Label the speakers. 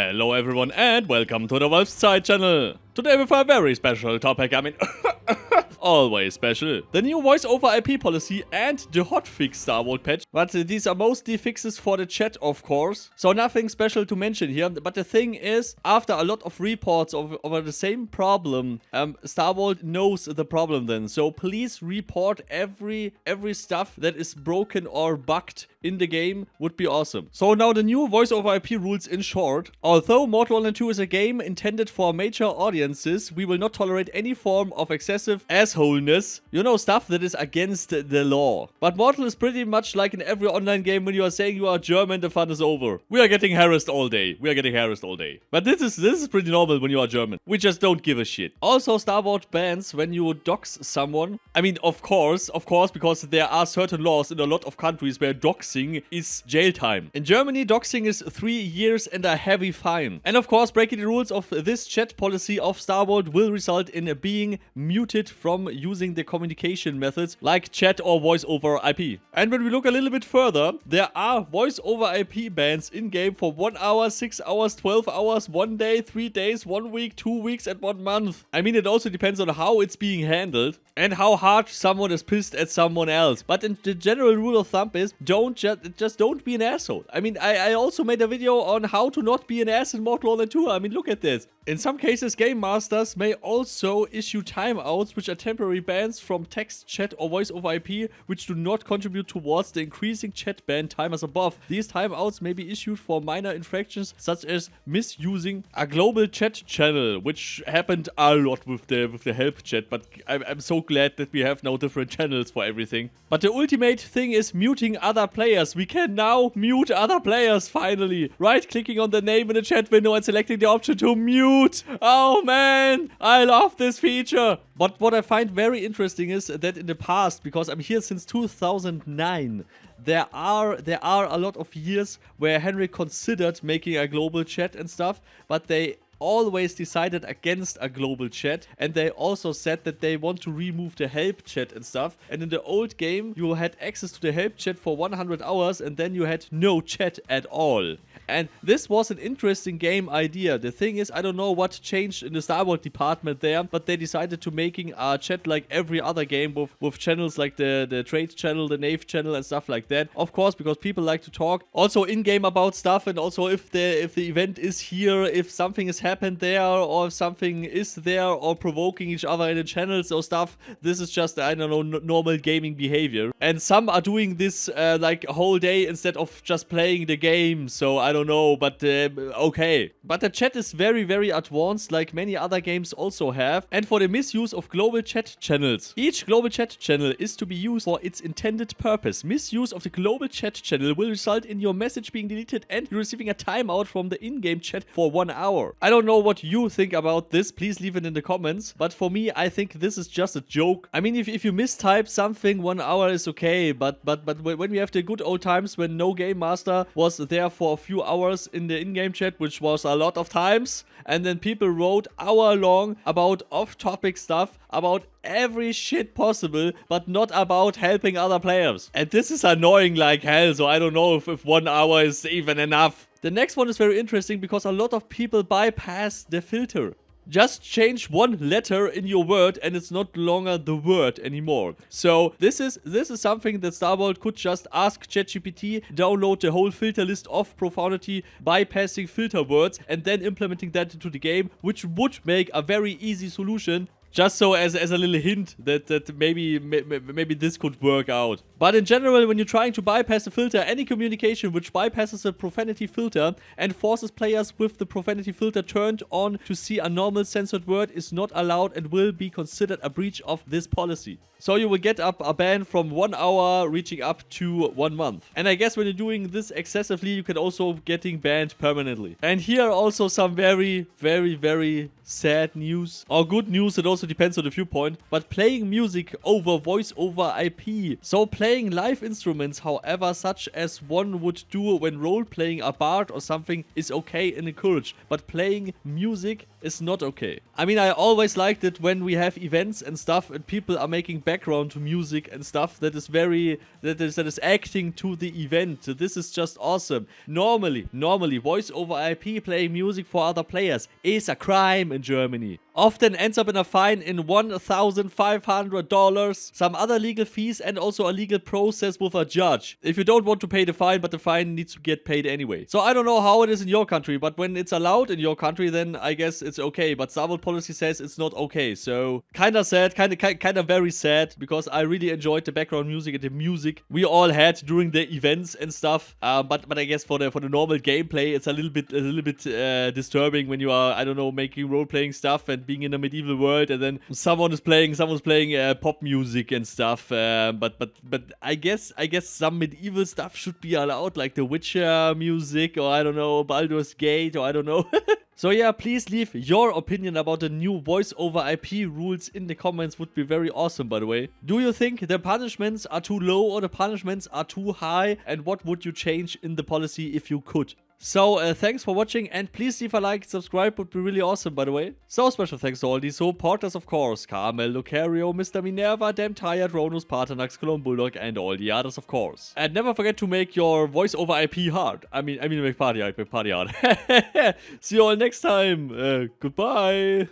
Speaker 1: Hello everyone and welcome to the VOIP side channel. Today with a very special topic, always special. The new voice over IP policy and the hotfix Star Wars patch. But these are mostly fixes for the chat, of course. So nothing special to mention here. But the thing is, after a lot of reports over the same problem, Star Wars knows the problem then. So please report every stuff that is broken or bugged in the game would be awesome. So now the new voice over IP rules in short. Although Mortal Kombat 2 is a game intended for major audiences, we will not tolerate any form of excessive assholeness. You know, stuff that is against the law. But Mortal is pretty much like in every online game when you are saying you are German, the fun is over. We are getting harassed all day. But this is pretty normal when you are German. We just don't give a shit. Also, Star Wars bans when you dox someone. I mean, of course, because there are certain laws in a lot of countries where doxing is jail time. In Germany, doxing is 3 years and a heavy fine. And of course, breaking the rules of this chat policy of Star Wars will result in being muted from using the communication methods like chat or voice over IP. And when we look a little bit further, there are voice over IP bans in-game for 1 hour, 6 hours, 12 hours, 1 day, 3 days, 1 week, 2 weeks, and 1 month. I mean, it also depends on how it's being handled and how hard someone is pissed at someone else. But in the general rule of thumb is just don't be an asshole. I mean, I also made a video on how to not be an ass in Mortal Kombat 2. I mean, look at this. In some cases, game masters may also issue timeouts, which are temporary bans from text, chat, or voice over IP, which do not contribute towards the increasing chat ban time as above. These timeouts may be issued for minor infractions, such as misusing a global chat channel, which happened a lot with the help chat, but I'm so glad that we have now different channels for everything. But the ultimate thing is muting other players. We can now mute other players, finally. Right-clicking on the name in the chat window and selecting the option to mute. Oh man, I love this feature. But what I find very interesting is that in the past, because I'm here since 2009, there are a lot of years where Henry considered making a global chat and stuff, but they always decided against a global chat, and they also said that they want to remove the help chat and stuff. And in the old game, you had access to the help chat for 100 hours and then you had no chat at all. And this was an interesting game idea. The thing is, I don't know what changed in the Star Wars department there, but they decided to making a chat like every other game with channels like the trade channel, the Nave channel and stuff like that. Of course, because people like to talk also in-game about stuff, and also if the event is here, if something has happened there, or if something is there, or provoking each other in the channels or stuff. This is just, I don't know, normal gaming behavior. And some are doing this like a whole day instead of just playing the game. So I don't know, but okay. But the chat is very, very advanced, like many other games also have. And for the misuse of global chat channels, each global chat channel is to be used for its intended purpose. Misuse of the global chat channel will result in your message being deleted and you receiving a timeout from the in-game chat for 1 hour. I don't know what you think about this. Please leave it in the comments. But for me, I think this is just a joke. I mean, if you mistype something, 1 hour is okay. But when we have the good old times when no game master was there for a few hours in the in-game chat, which was a lot of times, and then people wrote hour-long about off-topic stuff, about every shit possible, but not about helping other players. And this is annoying like hell, so I don't know if 1 hour is even enough. The next one is very interesting because a lot of people bypass the filter. Just change one letter in your word and it's not longer the word anymore. So this is something that Star Wars could just ask ChatGPT, download the whole filter list of Profanity, bypassing filter words, and then implementing that into the game, which would make a very easy solution. Just so as a little hint that maybe this could work out. But in general, when you're trying to bypass the filter, any communication which bypasses the profanity filter and forces players with the profanity filter turned on to see a normal censored word is not allowed and will be considered a breach of this policy. So you will get up a ban from 1 hour reaching up to 1 month. And I guess when you're doing this excessively, you can also getting banned permanently. And here are also some very, very, very sad news, or good news that also also depends on the viewpoint, but playing music over voice over IP. So playing live instruments, however, such as one would do when role-playing a bard or something, is okay and encouraged, but playing music is not okay. I mean, I always liked it when we have events and stuff and people are making background to music and stuff that is that is acting to the event. So this is just awesome. Normally, voice over IP playing music for other players is a crime in Germany. Often ends up in a fine in $1,500, some other legal fees, and also a legal process with a judge. If you don't want to pay the fine, but the fine needs to get paid anyway. So I don't know how it is in your country, but when it's allowed in your country, then I guess it's okay. But Starvolt policy says it's not okay. So kinda sad, kinda very sad, because I really enjoyed the background music and the music we all had during the events and stuff. But I guess for the normal gameplay, it's a little bit disturbing when you are, I don't know, making role-playing stuff and being in a medieval world, and then someone's playing pop music and stuff. But I guess some medieval stuff should be allowed, like the Witcher music, or I don't know, Baldur's Gate, or I don't know. So yeah, please leave your opinion about the new voice over IP rules in the comments. Would be very awesome, by the way. Do you think the punishments are too low or the punishments are too high? And what would you change in the policy if you could? So, thanks for watching, and please leave a like, subscribe, would be really awesome, by the way. So, special thanks to all these supporters, of course. Carmel, Lucario, Mr. Minerva, Damn Tired, Ronus, Paternax, Cologne Bulldog, and all the others, of course. And never forget to make your voice over IP hard. I mean, make party hard. See you all next time. Goodbye.